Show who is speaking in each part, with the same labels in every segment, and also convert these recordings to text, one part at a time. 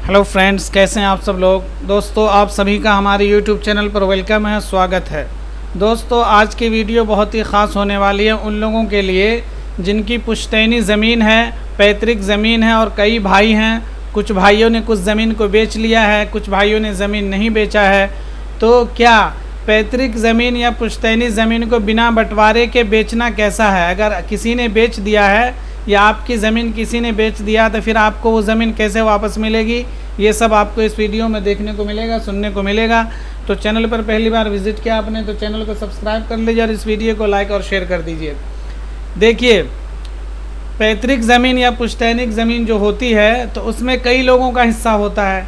Speaker 1: Hello friends, कैसे हैं आप सब लोग। दोस्तों, आप सभी का हमारे यूट्यूब चैनल पर वेलकम है, स्वागत है। दोस्तों, आज की वीडियो बहुत ही ख़ास होने वाली है उन लोगों के लिए जिनकी पुश्तैनी ज़मीन है, पैतृक ज़मीन है और कई भाई हैं। कुछ भाइयों ने कुछ ज़मीन को बेच लिया है, कुछ भाइयों ने ज़मीन नहीं बेचा है। तो क्या पैतृक ज़मीन या पुश्तैनी ज़मीन को बिना बंटवारे के बेचना कैसा है? अगर किसी ने बेच दिया है या आपकी ज़मीन किसी ने बेच दिया तो फिर आपको वो ज़मीन कैसे वापस मिलेगी, ये सब आपको इस वीडियो में देखने को मिलेगा, सुनने को मिलेगा। तो चैनल पर पहली बार विज़िट किया आपने तो चैनल को सब्सक्राइब कर लीजिए और इस वीडियो को लाइक और शेयर कर दीजिए। देखिए, पैतृक ज़मीन या पुश्तैनिक ज़मीन जो होती है तो उसमें कई लोगों का हिस्सा होता है।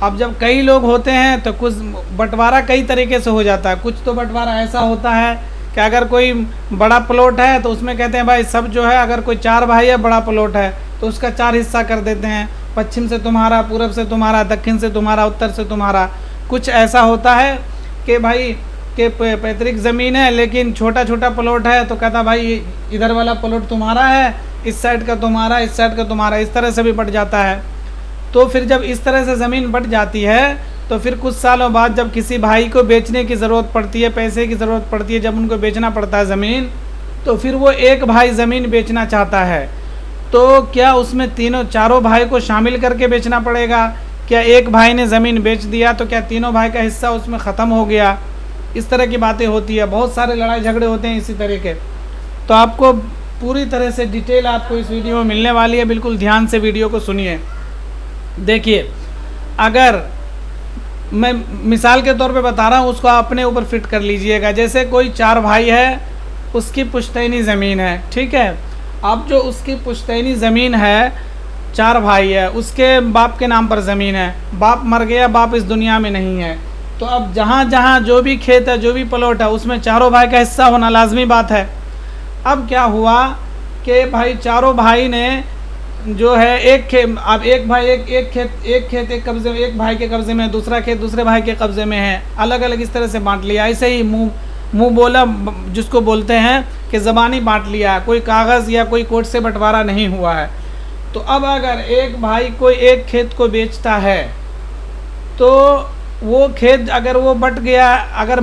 Speaker 1: अब जब कई लोग होते हैं तो कुछ बंटवारा कई तरीके से हो जाता है। कुछ तो बंटवारा ऐसा होता है कि अगर कोई बड़ा प्लॉट है तो उसमें कहते हैं भाई सब जो है, अगर कोई 4 भाई है, बड़ा प्लॉट है तो उसका 4 हिस्सा कर देते हैं। पश्चिम से तुम्हारा, पूरब से तुम्हारा, दक्षिण से तुम्हारा, उत्तर से तुम्हारा। कुछ ऐसा होता है कि भाई के पैतृक ज़मीन है लेकिन छोटा छोटा प्लॉट है तो कहता भाई इधर वाला प्लॉट तुम्हारा है, इस साइड का तुम्हारा, इस साइड का तुम्हारा। इस तरह से भी बट जाता है। तो फिर जब इस तरह से ज़मीन बट जाती है तो फिर कुछ सालों बाद जब किसी भाई को बेचने की ज़रूरत पड़ती है, पैसे की ज़रूरत पड़ती है, जब उनको बेचना पड़ता है ज़मीन, तो फिर वो एक भाई ज़मीन बेचना चाहता है। तो क्या उसमें चारों भाई को शामिल करके बेचना पड़ेगा? क्या एक भाई ने ज़मीन बेच दिया तो क्या तीनों भाई का हिस्सा उसमें ख़त्म हो गया? इस तरह की बातें होती है। बहुत सारे लड़ाई झगड़े होते हैं इसी तरह के। तो आपको पूरी तरह से डिटेल आपको इस वीडियो में मिलने वाली है। बिल्कुल ध्यान से वीडियो को सुनिए। देखिए, अगर मैं मिसाल के तौर पे बता रहा हूँ, उसको अपने ऊपर फिट कर लीजिएगा। जैसे कोई 4 भाई है, उसकी पुश्तैनी ज़मीन है, ठीक है। अब जो उसकी पुश्तैनी ज़मीन है, 4 भाई है, उसके बाप के नाम पर ज़मीन है, बाप मर गया, बाप इस दुनिया में नहीं है। तो अब जहाँ जहाँ जो भी खेत है, जो भी प्लॉट है, उसमें चारों भाई का हिस्सा होना लाजमी बात है। अब क्या हुआ कि भाई चारों भाई ने जो है एक खेत, अब एक भाई एक खेत एक कब्जे में, एक भाई के कब्जे में, दूसरा खेत दूसरे भाई के कब्जे में है, अलग अलग इस तरह से बांट लिया। ऐसे ही मुंह बोला जिसको बोलते हैं कि ज़बानी बांट लिया, कोई कागज़ या कोई कोर्ट से बंटवारा नहीं हुआ है। तो अब अगर एक भाई कोई एक खेत को बेचता है तो वो खेत अगर वो बट गया, अगर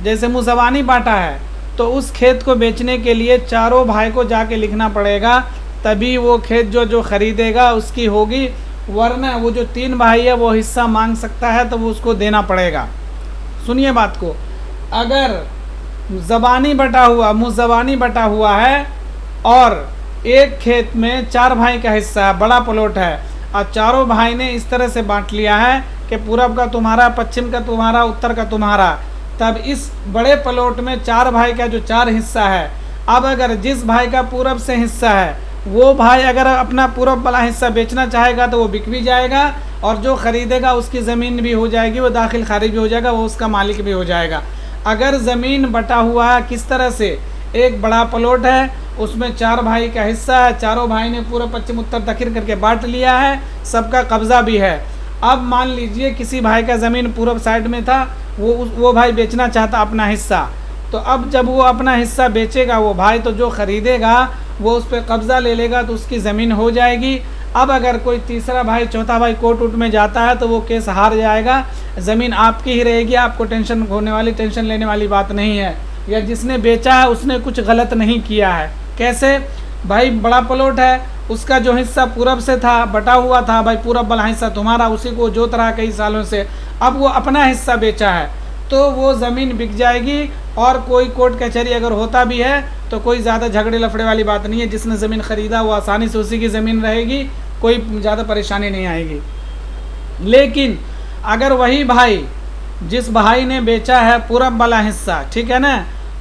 Speaker 1: जैसे मुँह ज़बानी बांटा है तो उस खेत को बेचने के लिए चारों भाई को जाके लिखना पड़ेगा, तभी वो खेत जो ख़रीदेगा उसकी होगी। वरना वो जो 3 भाई है वो हिस्सा मांग सकता है तो वो उसको देना पड़ेगा। सुनिए बात को, अगर ज़बानी बटा हुआ, मुँह ज़बानी बटा हुआ है और एक खेत में 4 भाई का हिस्सा है, बड़ा प्लॉट है, और चारों भाई ने इस तरह से बांट लिया है कि पूरब का तुम्हारा, पश्चिम का तुम्हारा, उत्तर का तुम्हारा, तब इस बड़े प्लॉट में 4 भाई का जो 4 हिस्सा है, अब अगर जिस भाई का पूरब से हिस्सा है वो भाई अगर अपना पूरब वाला हिस्सा बेचना चाहेगा तो वो बिक भी जाएगा और जो ख़रीदेगा उसकी ज़मीन भी हो जाएगी, वो दाखिल खारिज भी हो जाएगा, वो उसका मालिक भी हो जाएगा। अगर ज़मीन बटा हुआ है किस तरह से, एक बड़ा प्लॉट है, उसमें 4 भाई का हिस्सा है, चारों भाई ने पूरा पश्चिम उत्तर दक्षिण करके बांट लिया है, सबका कब्ज़ा भी है। अब मान लीजिए किसी भाई का ज़मीन पूरब साइड में था, वो भाई बेचना चाहता अपना हिस्सा। तो अब जब वो अपना हिस्सा बेचेगा वो भाई, तो जो ख़रीदेगा वो उस पर कब्ज़ा ले लेगा तो उसकी ज़मीन हो जाएगी। अब अगर कोई तीसरा भाई, चौथा भाई कोर्ट उट में जाता है तो वो केस हार जाएगा, ज़मीन आपकी ही रहेगी, आपको टेंशन लेने वाली बात नहीं है। या जिसने बेचा है उसने कुछ गलत नहीं किया है। कैसे भाई, बड़ा प्लॉट है, उसका जो हिस्सा पूरब से था, बटा हुआ था, भाई पूरब वाला हिस्सा तुम्हारा, उसी को जोत रहा कई सालों से, अब वो अपना हिस्सा बेचा है तो वो ज़मीन बिक जाएगी। और कोई कोर्ट कचहरी अगर होता भी है तो कोई ज़्यादा झगड़े लफड़े वाली बात नहीं है। जिसने ज़मीन ख़रीदा वो आसानी से उसी की ज़मीन रहेगी, कोई ज़्यादा परेशानी नहीं आएगी। लेकिन अगर वही भाई, जिस भाई ने बेचा है पूरब वाला हिस्सा, ठीक है ना,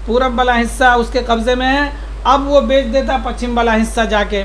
Speaker 1: पूरब वाला हिस्सा उसके कब्ज़े में है, अब वो बेच देता पश्चिम वाला हिस्सा जाके।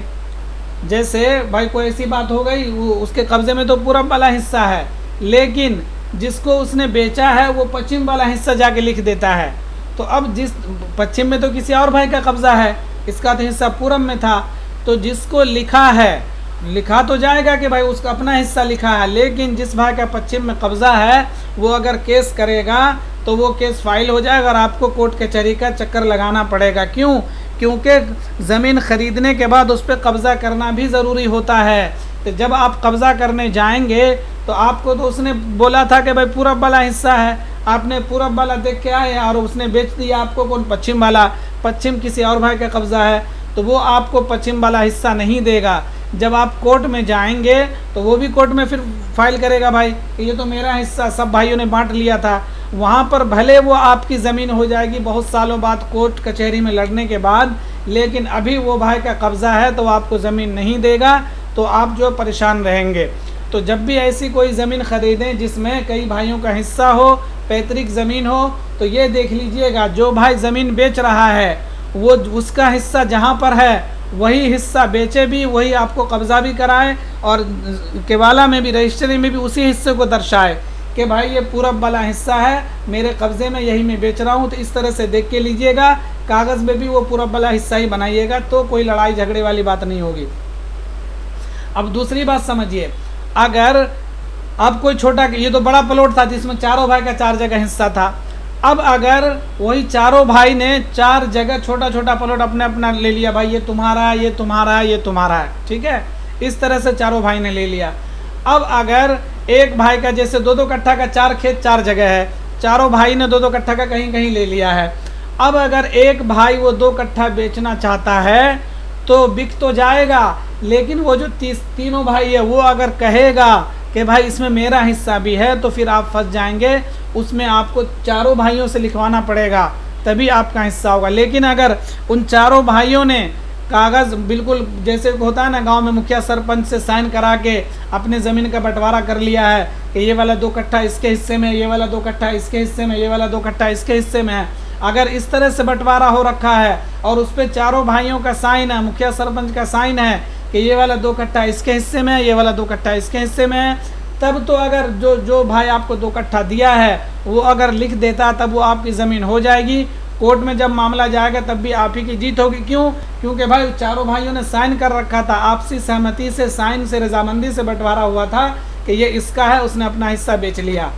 Speaker 1: जैसे भाई कोई ऐसी बात हो गई, वो उसके कब्ज़े में तो पूरब वाला हिस्सा है, लेकिन जिसको उसने बेचा है वो पश्चिम वाला हिस्सा जाके लिख देता है। तो अब जिस पश्चिम में तो किसी और भाई का कब्ज़ा है, इसका तो हिस्सा पूरब में था, तो जिसको लिखा है, लिखा तो जाएगा कि भाई उसका अपना हिस्सा लिखा है, लेकिन जिस भाई का पश्चिम में कब्ज़ा है वो अगर केस करेगा तो वो केस फाइल हो जाएगा और आपको कोर्ट कचहरी का चक्कर लगाना पड़ेगा। क्यों? क्योंकि ज़मीन ख़रीदने के बाद उस पर कब्ज़ा करना भी ज़रूरी होता है। तो जब आप कब्ज़ा करने जाएंगे तो आपको तो उसने बोला था कि भाई पूरब वाला हिस्सा है, आपने पूरब वाला देख के आए और उसने बेच दिया आपको कौन पश्चिम वाला, पश्चिम किसी और भाई का कब्ज़ा है तो वो आपको पश्चिम वाला हिस्सा नहीं देगा। जब आप कोर्ट में जाएंगे तो वो भी कोर्ट में फिर फाइल करेगा भाई कि ये तो मेरा हिस्सा सब भाइयों ने बांट लिया था। वहाँ पर भले वो आपकी ज़मीन हो जाएगी बहुत सालों बाद कोर्ट कचहरी में लड़ने के बाद, लेकिन अभी वो भाई का कब्ज़ा है तो आपको ज़मीन नहीं देगा, तो आप जो परेशान रहेंगे। तो जब भी ऐसी कोई ज़मीन ख़रीदें जिसमें कई भाइयों का हिस्सा हो, पैतृक ज़मीन हो, तो ये देख लीजिएगा जो भाई ज़मीन बेच रहा है वो उसका हिस्सा जहाँ पर है वही हिस्सा बेचे भी, वही आपको कब्ज़ा भी कराए और केवाला में भी रजिस्ट्री में भी उसी हिस्से को दर्शाए कि भाई ये पूरब वाला हिस्सा है मेरे कब्ज़े में, यही मैं बेच रहा हूँ। तो इस तरह से देख के लीजिएगा, कागज़ में भी वो पूरब वाला हिस्सा ही बनाइएगा, तो कोई लड़ाई झगड़े वाली बात नहीं होगी। अब दूसरी बात समझिए, अगर अब कोई छोटा, ये तो बड़ा प्लॉट था जिसमें चारों भाई का 4 जगह हिस्सा था, अब अगर वही चारों भाई ने 4 जगह छोटा छोटा प्लॉट अपने अपना ले लिया, भाई ये तुम्हारा, ये तुम्हारा, ये तुम्हारा है, ठीक है, इस तरह से चारों भाई ने ले लिया। अब अगर एक भाई का जैसे 2-2 कट्ठा का 4 खेत 4 जगह है, चारों भाई ने 2-2 कट्ठा का कहीं कहीं ले लिया है। अब अगर एक भाई वो 2 कट्ठा बेचना चाहता है तो बिक तो जाएगा, लेकिन वो जो तीनों भाई है वो अगर कहेगा कि भाई इसमें मेरा हिस्सा भी है तो फिर आप फंस जाएंगे, उसमें आपको चारों भाइयों से लिखवाना पड़ेगा तभी आपका हिस्सा होगा। लेकिन अगर उन चारों भाइयों ने कागज़ बिल्कुल जैसे होता है ना गांव में मुखिया सरपंच से साइन करा के अपने ज़मीन का बंटवारा कर लिया है कि ये वाला 2 कट्ठा इसके हिस्से में, ये वाला 2 कट्ठा इसके हिस्से में, ये वाला 2 कट्ठा इसके हिस्से में है, अगर इस तरह से बंटवारा हो रखा है और उस पर चारों भाइयों का साइन है, मुखिया सरपंच का साइन है कि ये वाला 2 कट्ठा इसके हिस्से में है, ये वाला 2 कट्ठा इसके हिस्से में है, तब तो अगर जो भाई आपको 2 कट्ठा दिया है वो अगर लिख देता तब वो आपकी ज़मीन हो जाएगी। कोर्ट में जब मामला जाएगा तब भी आप ही की जीत होगी। क्यों? क्योंकि भाई चारों भाइयों ने साइन कर रखा था, आपसी सहमति से, साइन से, रजामंदी से बंटवारा हुआ था कि ये इसका है, उसने अपना हिस्सा बेच लिया।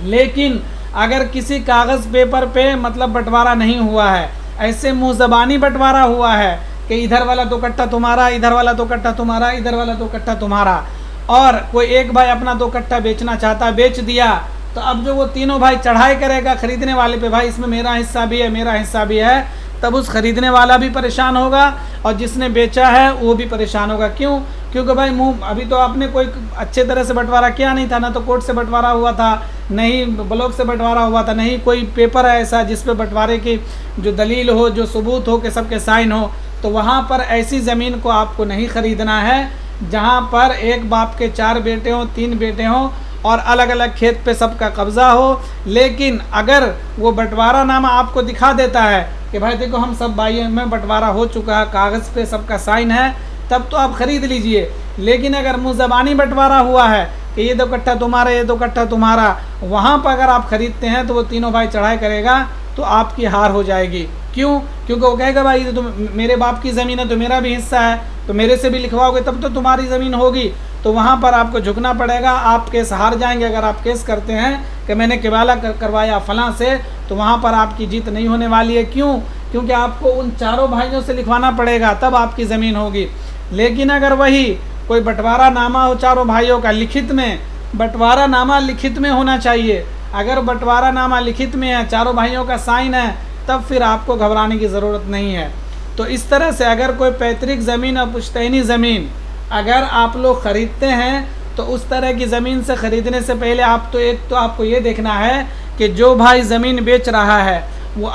Speaker 1: लेकिन अगर किसी कागज़ पेपर पे मतलब बंटवारा नहीं हुआ है, ऐसे मुँह ज़बानी बंटवारा हुआ है कि इधर वाला 2 कट्ठा तुम्हारा, इधर वाला 2 कट्ठा तुम्हारा, इधर वाला 2 कट्ठा तुम्हारा, और कोई एक भाई अपना 2 कट्ठा बेचना चाहता है, बेच दिया, तो अब जो वो तीनों भाई चढ़ाई करेगा खरीदने वाले पे, भाई इसमें मेरा हिस्सा भी है, मेरा हिस्सा भी है, तब उस खरीदने वाला भी परेशान होगा और जिसने बेचा है वो भी परेशान होगा। क्यों? क्योंकि भाई मुँह अभी तो आपने कोई अच्छे तरह से बंटवारा किया नहीं था, ना तो कोर्ट से बंटवारा हुआ था, नहीं ब्लॉक से बंटवारा हुआ था, नहीं कोई पेपर है ऐसा जिस पे बंटवारे की जो दलील हो, जो सबूत हो कि सबके साइन हो। तो वहाँ पर ऐसी ज़मीन को आपको नहीं ख़रीदना है जहाँ पर एक बाप के 4 बेटे हों, 3 बेटे हों और अलग अलग खेत पे सबका कब्ज़ा हो। लेकिन अगर वो बंटवारा नामा आपको दिखा देता है कि भाई देखो हम सब भाइयों में बंटवारा हो चुका है, कागज़ पे सबका साइन है, तब तो आप ख़रीद लीजिए। लेकिन अगर मुँह ज़बानी बंटवारा हुआ है कि ये 2 कट्ठा तुम्हारा, ये 2 कट्ठा तुम्हारा, वहाँ पर अगर आप ख़रीदते हैं तो वो तीनों भाई चढ़ाई करेगा तो आपकी हार हो जाएगी। क्यों? क्योंकि वो कहेगा भाई ये तो मेरे बाप की ज़मीन है तो मेरा भी हिस्सा है, तो मेरे से भी लिखवाओगे तब तो तुम्हारी ज़मीन होगी। तो वहाँ पर आपको झुकना पड़ेगा, आप केस हार जाएंगे। अगर आप केस करते हैं कि मैंने केवाला करवाया फलां से, तो वहाँ पर आपकी जीत नहीं होने वाली है। क्यों? क्योंकि आपको उन चारों भाइयों से लिखवाना पड़ेगा तब आपकी ज़मीन होगी। लेकिन अगर वही कोई बंटवारा नामा हो चारों भाइयों का लिखित में, बंटवारा नामा लिखित में होना चाहिए, अगर बंटवारा नामा लिखित में है, चारों भाइयों का साइन है, तब फिर आपको घबराने की ज़रूरत नहीं है। तो इस तरह से अगर कोई पैतृक ज़मीन और पुश्तैनी ज़मीन अगर आप लोग ख़रीदते हैं तो उस तरह की ज़मीन से ख़रीदने से पहले आपको ये देखना है कि जो भाई ज़मीन बेच रहा है वो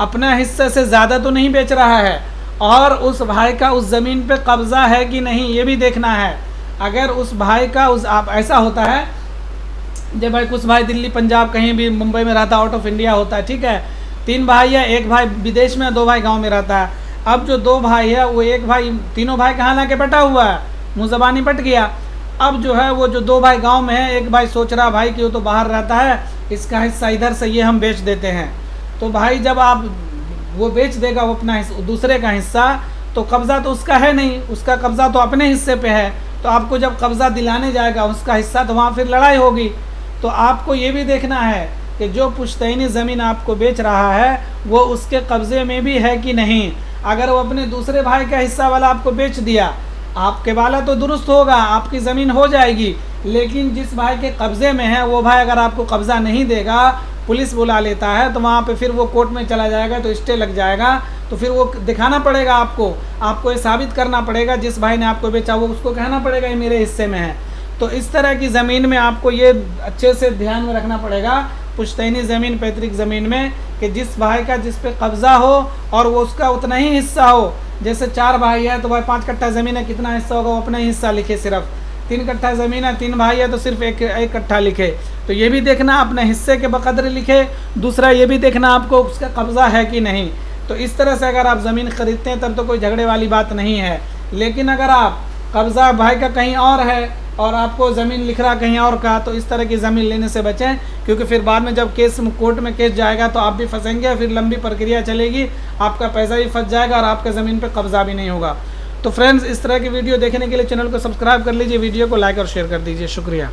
Speaker 1: अपना हिस्से से ज़्यादा तो नहीं बेच रहा है, और उस भाई का उस ज़मीन पे कब्ज़ा है कि नहीं ये भी देखना है। अगर उस भाई का ऐसा होता है जब भाई कुछ भाई दिल्ली पंजाब कहीं भी मुंबई में रहता, आउट ऑफ इंडिया होता है, ठीक है, 3 भाई है, एक भाई विदेश में, 2 भाई गाँव में रहता है। अब जो 2 भाई है वो एक भाई, तीनों भाई कहाँ ला के बटा हुआ है, मुँह ज़बानी बट गया। अब जो है वो जो 2 भाई गांव में है, एक भाई सोच रहा भाई कि वो तो बाहर रहता है, इसका हिस्सा इधर से ये हम बेच देते हैं। तो भाई जब आप वो बेच देगा वो अपना दूसरे का हिस्सा, तो कब्ज़ा तो उसका है नहीं, उसका कब्ज़ा तो अपने हिस्से पे है। तो आपको जब कब्ज़ा दिलाने जाएगा उसका हिस्सा, तो वहाँ फिर लड़ाई होगी। तो आपको ये भी देखना है कि जो पुश्तैनी ज़मीन आपको बेच रहा है वो उसके कब्ज़े में भी है कि नहीं। अगर वो अपने दूसरे भाई का हिस्सा वाला आपको बेच दिया, आपके वाला तो दुरुस्त होगा, आपकी ज़मीन हो जाएगी, लेकिन जिस भाई के कब्ज़े में है वो भाई अगर आपको कब्ज़ा नहीं देगा, पुलिस बुला लेता है, तो वहाँ पे फिर वो कोर्ट में चला जाएगा, तो स्टे लग जाएगा। तो फिर वो दिखाना पड़ेगा आपको ये साबित करना पड़ेगा, जिस भाई ने आपको बेचा वो उसको कहना पड़ेगा ये मेरे हिस्से में है। तो इस तरह की ज़मीन में आपको ये अच्छे से ध्यान में रखना पड़ेगा, पुश्तैनी ज़मीन, पैतृक ज़मीन में, कि जिस भाई का जिस पे कब्ज़ा हो और वो उसका उतना ही हिस्सा हो। जैसे 4 भाई है तो भाई 5 कट्ठा ज़मीन है, कितना हिस्सा होगा वो अपना ही हिस्सा लिखे। सिर्फ 3 कट्ठा ज़मीन है, 3 भाई है तो सिर्फ एक कट्ठा लिखे। तो ये भी देखना अपने हिस्से के बकदर लिखे। दूसरा ये भी देखना आपको उसका कब्ज़ा है कि नहीं। तो इस तरह से अगर आप ज़मीन ख़रीदते हैं तब तो कोई झगड़े वाली बात नहीं है। लेकिन अगर आप कब्ज़ा भाई का कहीं और है और आपको ज़मीन लिख रहा कहीं और का, तो इस तरह की ज़मीन लेने से बचें, क्योंकि फिर बाद में जब केस कोर्ट में केस जाएगा तो आप भी फंसेंगे, फिर लंबी प्रक्रिया चलेगी, आपका पैसा भी फंस जाएगा और आपके ज़मीन पे कब्ज़ा भी नहीं होगा। तो फ्रेंड्स, इस तरह की वीडियो देखने के लिए चैनल को सब्सक्राइब कर लीजिए, वीडियो को लाइक और शेयर कर दीजिए। शुक्रिया।